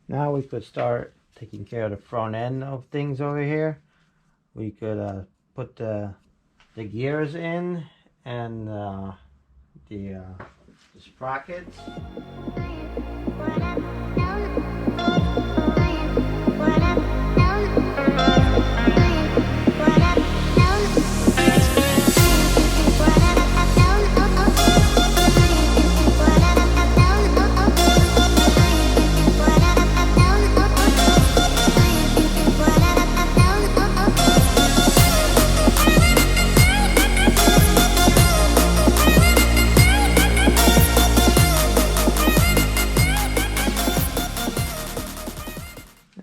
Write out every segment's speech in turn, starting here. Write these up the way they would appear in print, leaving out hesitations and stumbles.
Now we could start taking care of the front end of things over here. We could put the gears in and the sprockets.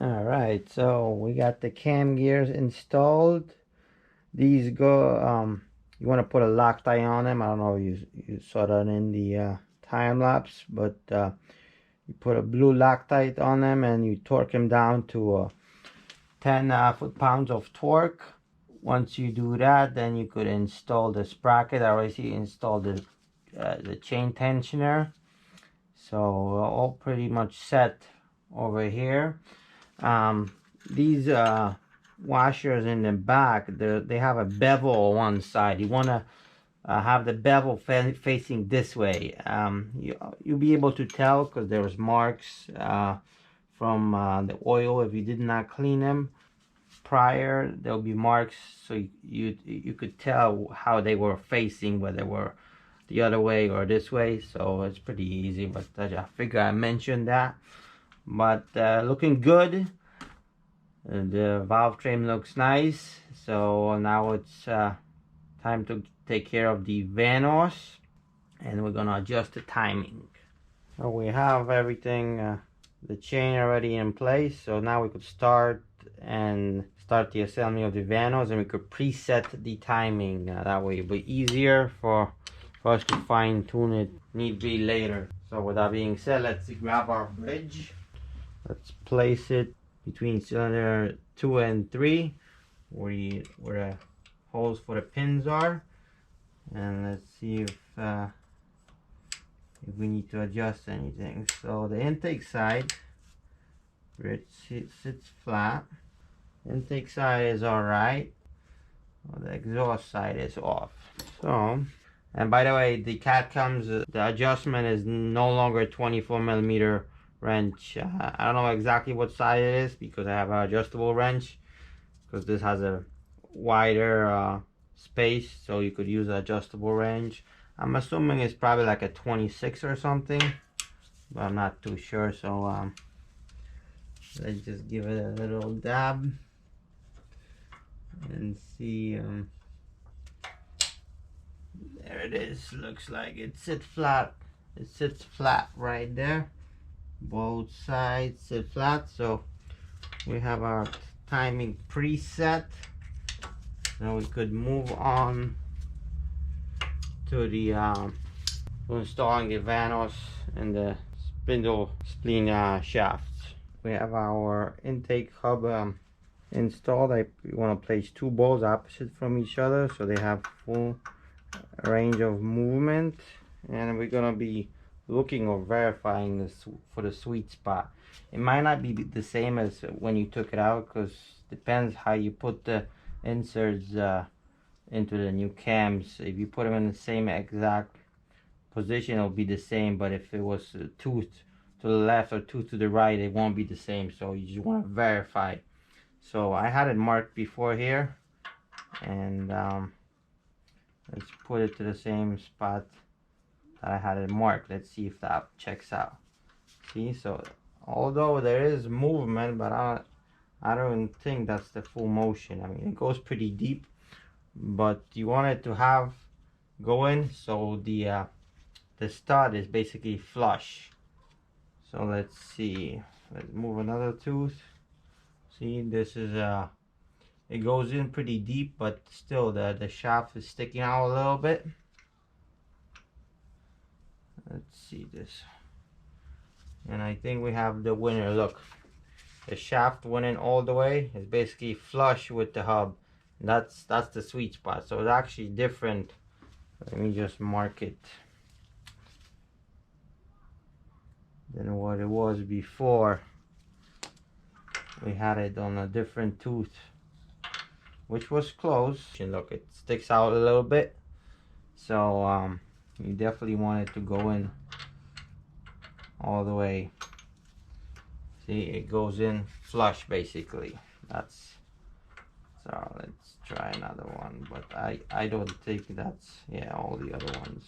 Alright, so we got the cam gears installed. These go, you want to put a Loctite on them. I don't know if you saw that in the time lapse, but you put a blue Loctite on them and you torque them down to 10 foot-pounds of torque. Once you do that, then you could install the sprocket. I already installed the chain tensioner, so all pretty much set over here. These washers in the back, they have a bevel on one side. You want to have the bevel facing this way. You'll be able to tell because there's marks from the oil. If you did not clean them prior, there'll be marks, so you could tell how they were facing, whether they were the other way or this way. So it's pretty easy, but I figure I mentioned that. But looking good. The valve trim looks nice. So now it's time to take care of the Vanos, and we're gonna adjust the timing. So we have everything, the chain already in place. So now we could start the assembly of the Vanos, and we could preset the timing. That way it'll be easier for us to fine tune it need be later. So with that being said, let's grab our bridge. Let's place it between cylinder 2 and 3 where the holes for the pins are, and let's see if we need to adjust anything. So the intake side, where it sits flat, intake side is alright. The exhaust side is off. So, and by the way, the Catcams, the adjustment is no longer 24mm wrench. I don't know exactly what size it is because I have an adjustable wrench, because this has a wider space, so you could use an adjustable wrench. I'm assuming it's probably like a 26 or something, but I'm not too sure. So let's just give it a little dab and see. There it is. Looks like it sits flat. It sits flat right there. Both sides sit flat. So we have our timing preset. Now we could move on to the to installing the Vanos and the spline shafts. We have our intake hub installed. We want to place two balls opposite from each other so they have full range of movement, and we're gonna be looking or verifying this for the sweet spot. It might not be the same as when you took it out, because depends how you put the inserts into the new cams. If you put them in the same exact position, it'll be the same, but if it was a tooth to the left or tooth to the right, it won't be the same. So you just want to verify. So I had it marked before here, and let's put it to the same spot that I had it marked. Let's see if that checks out. See, so although there is movement, but I don't think that's the full motion. I mean, it goes pretty deep, but you want it to have going so the stud is basically flush. So let's see. Let's move another tooth. See, this is it goes in pretty deep, but still the shaft is sticking out a little bit. Let's see this, and I think we have the winner. Look, the shaft went in all the way. It's basically flush with the hub. That's the sweet spot. So it's actually different. Let me just mark it. than what it was before. We had it on a different tooth, which was close. And look, it sticks out a little bit, so you definitely want it to go in all the way. See, it goes in flush basically. That's so. Let's try another one, but I don't think that's, yeah, all the other ones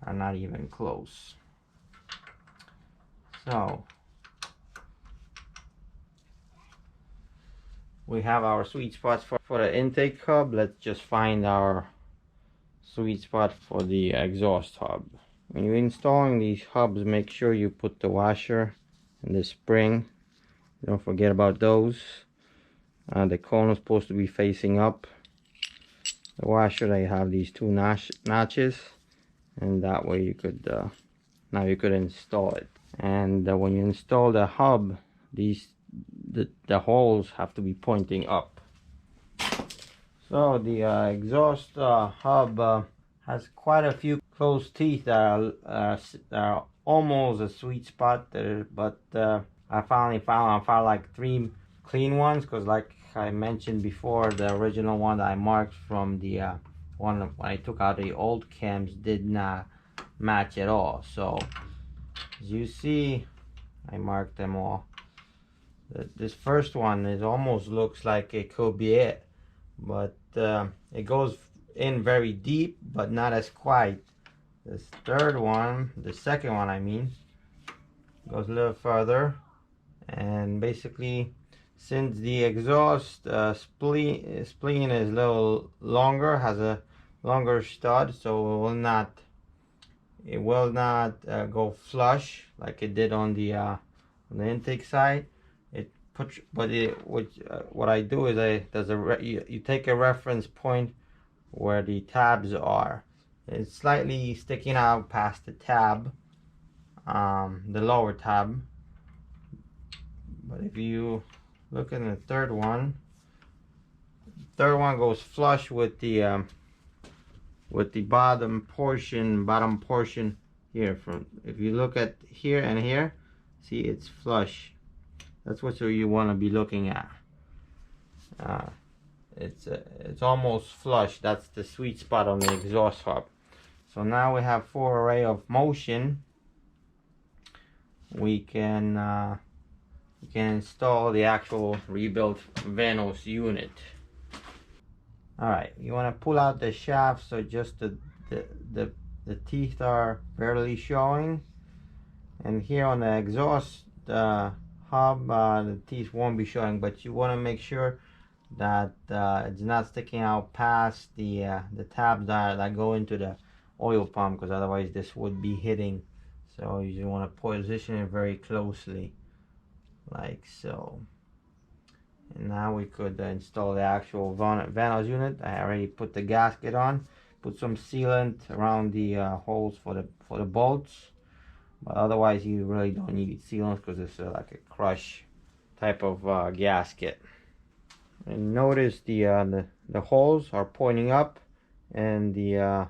are not even close. So we have our sweet spots for the intake hub. Let's just find our sweet spot for the exhaust hub. When you're installing these hubs, make sure you put the washer and the spring. Don't forget about those. The cone is supposed to be facing up. The washer, they have these two notches, and that way you could now you could install it. And when you install the hub, the holes have to be pointing up. So the exhaust hub has quite a few closed teeth that are almost a sweet spot there, but I finally found like 3 clean ones, because like I mentioned before, the original one that I marked from the one when I took out the old cams did not match at all. So as you see, I marked them all. This first one is almost looks like it could be it, but it goes in very deep, but not as quite. This third one, the second one I mean, goes a little further, and basically since the exhaust spleen is a little longer, has a longer stud, so it will not go flush like it did on the intake side. What I do is you take a reference point where the tabs are. It's slightly sticking out past the tab, the lower tab. But if you look at the third one goes flush with the bottom portion here. From if you look at here and here, see, it's flush. That's what you want to be looking at. It's almost flush. That's the sweet spot on the exhaust hub. So now we have 4 array of motion. We can install the actual rebuilt Vanos unit. Alright, you want to pull out the shaft so just the teeth are barely showing. And here on the exhaust hub, the teeth won't be showing, but you want to make sure that it's not sticking out past the tabs that go into the oil pump, because otherwise this would be hitting. So you just want to position it very closely, like so. And now we could install the actual Vanos unit. I already put the gasket on, put some sealant around the holes for the bolts, but otherwise you really don't need sealant because it's like a crush type of gasket. And notice the holes are pointing up, and the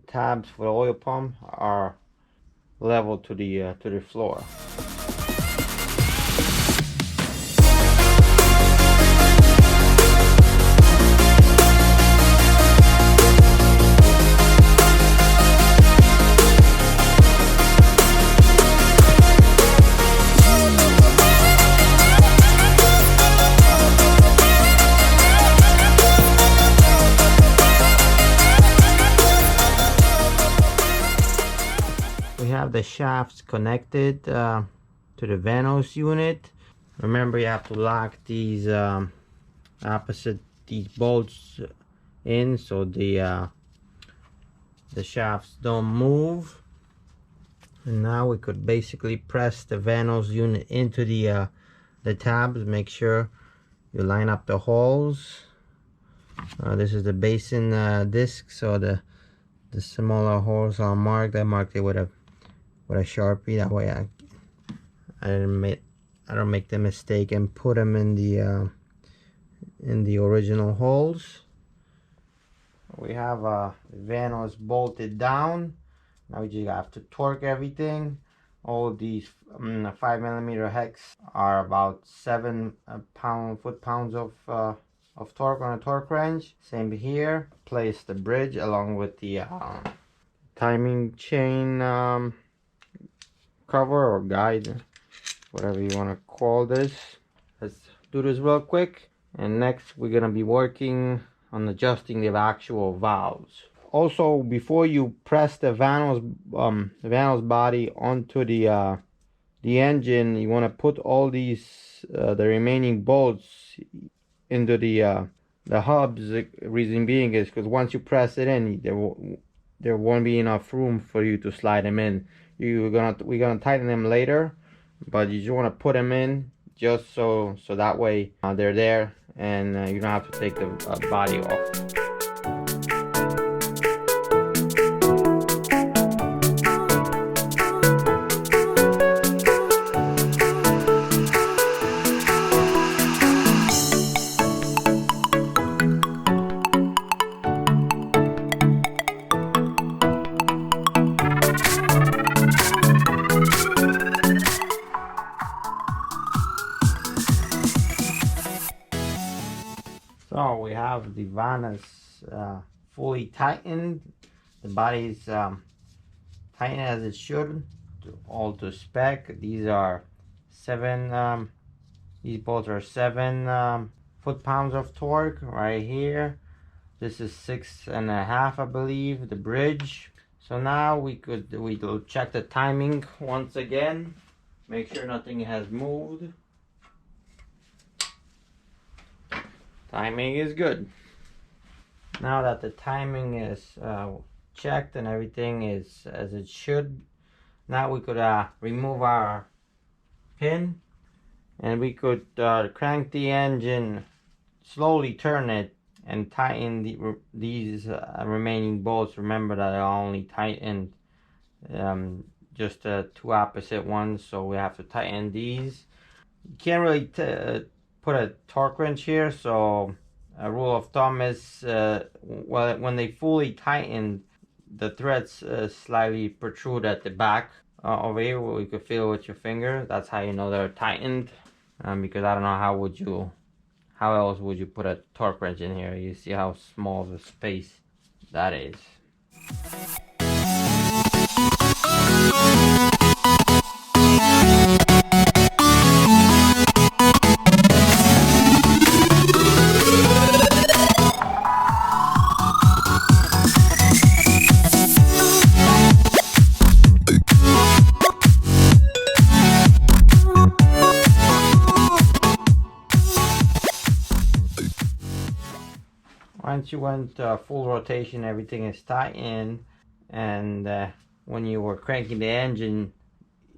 tabs for the oil pump are level to the floor. The shafts connected to the Vanos unit. Remember, you have to lock these these bolts in so the shafts don't move. And now we could basically press the Vanos unit into the tabs. Make sure you line up the holes. This is the basin disc, so the smaller holes are marked. I marked it with a Sharpie, that way I don't make the mistake and put them in the original holes. We have Vanos bolted down. Now we just have to torque everything. All these 5mm hex are about 7 foot-pounds of torque on a torque wrench. Same here. Place the bridge along with the timing chain cover or guide, whatever you want to call this. Let's do this real quick, and next we're gonna be working on adjusting the actual valves. Also, before you press the Vanos body onto the engine, you want to put all these the remaining bolts into the hubs. The reason being is because once you press it in, there won't be enough room for you to slide them in. We're gonna tighten them later, but you just want to put them in just so that way they're there, and you don't have to take the body off. So we have the Vanos fully tightened. The body's tightened as it should, all to spec. These are these bolts are 7 foot-pounds of torque right here. This is 6.5, I believe, the bridge. So now we'll check the timing once again. Make sure nothing has moved. Timing is good. Now that the timing is checked and everything is as it should, now we could remove our pin, and we could crank the engine, slowly turn it, and tighten these remaining bolts. Remember that I only tightened just 2 opposite ones, so we have to tighten these. You can't really put a torque wrench here, so a rule of thumb is well, when they fully tighten, the threads slightly protrude at the back over here, where you could feel with your finger. That's how you know they're tightened, because I don't know how else would you put a torque wrench in here. You see how small of a space that is. Once you went full rotation, everything is tightened, and when you were cranking the engine,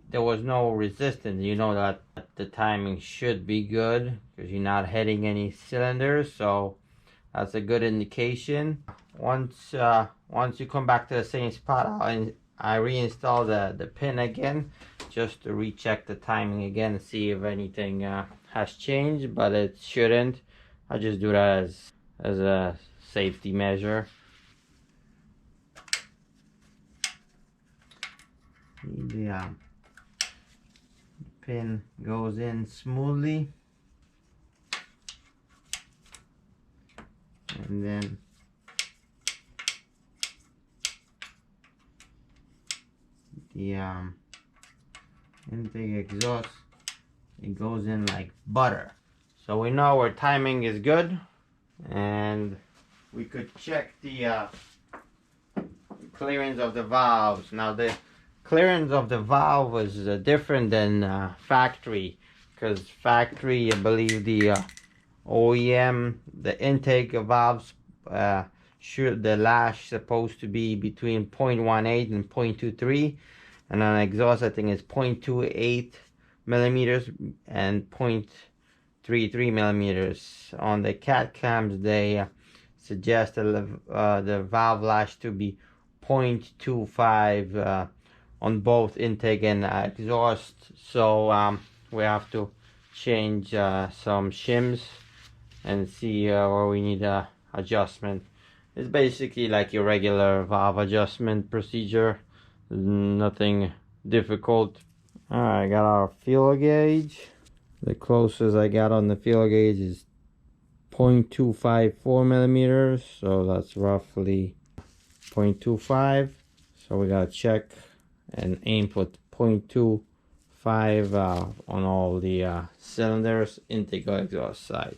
there was no resistance. You know that the timing should be good because you're not hitting any cylinders, so that's a good indication. Once you come back to the same spot, I reinstall the pin again just to recheck the timing again and see if anything has changed, but it shouldn't. I just do that as a safety measure. The pin goes in smoothly, and then the intake exhaust, it goes in like butter. So we know our timing is good, and we could check the clearance of the valves. Now the clearance of the valve was different than factory, because factory, I believe the OEM, the intake of valves, the lash supposed to be between 0.18 and 0.23, and on exhaust I think it's 0.28 millimeters and 0.33 millimeters. On the Catcams, they suggest the valve lash to be 0.25 on both intake and exhaust. So we have to change some shims and see where we need adjustment. It's basically like your regular valve adjustment procedure. Nothing difficult. Alright, I got our feeler gauge. The closest I got on the feeler gauge is 0.254 millimeters, so that's roughly 0.25. So we gotta check and aim for 0.25 on all the cylinders, intake or exhaust side.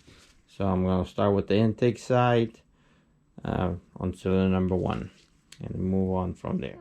So I'm gonna start with the intake side on cylinder number 1 and move on from there.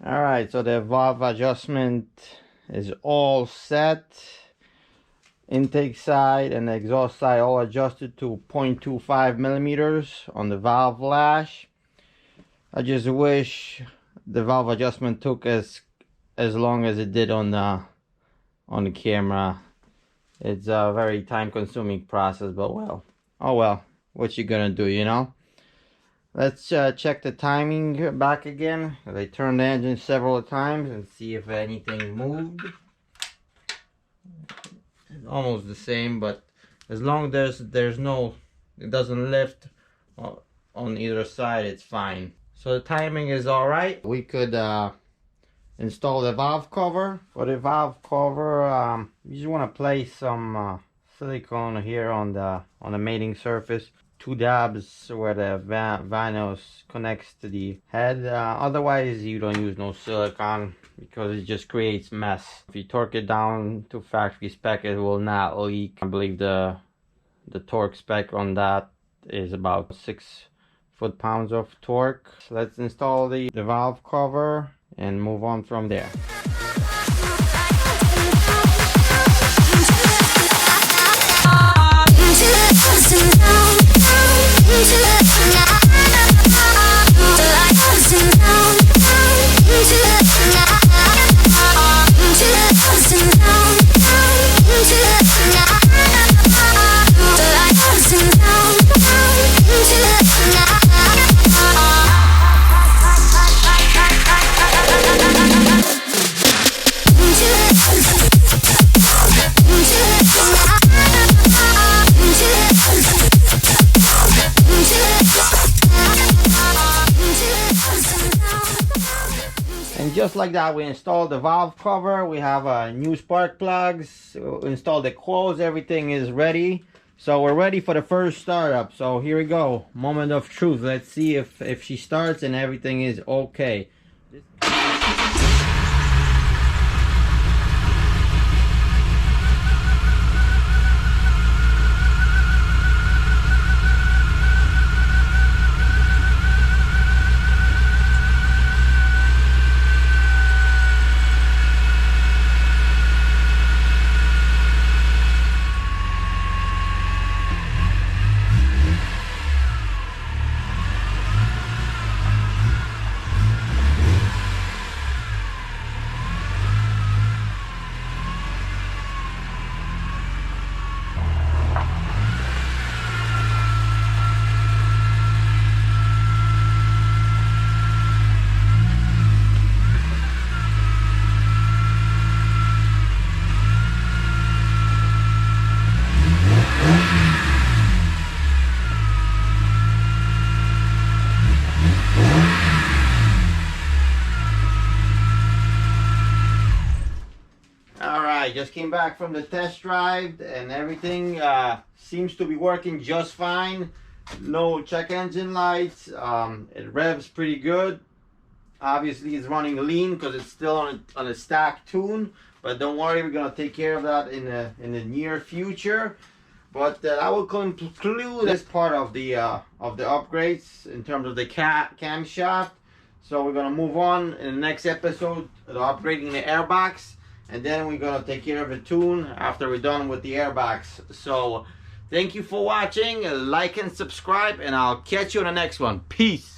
Alright, so the valve adjustment is all set. Intake side and the exhaust side all adjusted to 0.25 millimeters on the valve lash. I just wish the valve adjustment took as long as it did on the camera. It's a very time consuming process, but well, oh well, what you gonna do, you know? Let's check the timing back again. I turned the engine several times and see if anything moved. It's almost the same, but as long as there's no, it doesn't lift on either side, it's fine. So the timing is all right. We could install the valve cover. For the valve cover, you just want to place some silicone here on the mating surface. 2 dabs where the Vanos connects to the head. Otherwise, you don't use no silicone because it just creates mess. If you torque it down to factory spec, it will not leak. I believe the torque spec on that is about 6 foot-pounds of torque. So let's install the valve cover and move on from there. And just like that, we installed the valve cover. We have new spark plugs, installed the coils, everything is ready. So we're ready for the first startup. So here we go, moment of truth. Let's see if she starts and everything is okay. I just came back from the test drive and everything seems to be working just fine. No check engine lights. It revs pretty good. Obviously it's running lean because it's still on a stack tune, but don't worry, we're gonna take care of that in the near future. But I will conclude this part of the upgrades in terms of the camshaft. So we're gonna move on in the next episode to upgrading the airbox, and then we're gonna take care of the tune after we're done with the airbox. So thank you for watching. Like and subscribe, and I'll catch you on the next one. Peace.